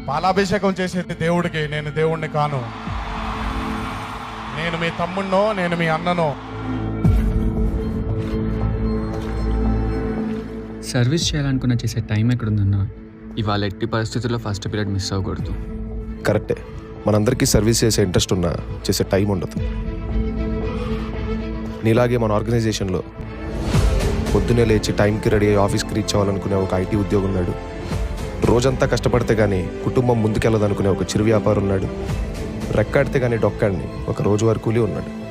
పాలాభిషేకం చేసేది దేవుడికి, నేను దేవుణ్ణి కాను. నేను మీ తమ్ముడినో, నేను మీ అన్ననో. సర్వీస్ చేయాలనుకున్న చేసే టైం ఎక్కడుందన్నా? ఇవాళ ఎట్టి పరిస్థితుల్లో ఫస్ట్ పీరియడ్ మిస్ అవ్వకూడదు. కరెక్టే, మనందరికీ సర్వీస్ చేసే ఇంట్రెస్ట్ ఉన్నా చేసే టైం ఉండదు. నీలాగే మన ఆర్గనైజేషన్లో పొద్దున్నే లేచి టైంకి రెడీ అయ్యి ఆఫీస్కి రీచ్ అవ్వాలనుకునే ఒక ఐటీ ఉద్యోగి ఉన్నాడు. రోజంతా కష్టపడితే కానీ కుటుంబం ముందుకెళ్ళదనుకునే ఒక చిరు వ్యాపారం ఉన్నాడు. రెక్కాడితే కానీ డొక్కాడిని ఒక రోజువారీ కూలీ ఉన్నాడు.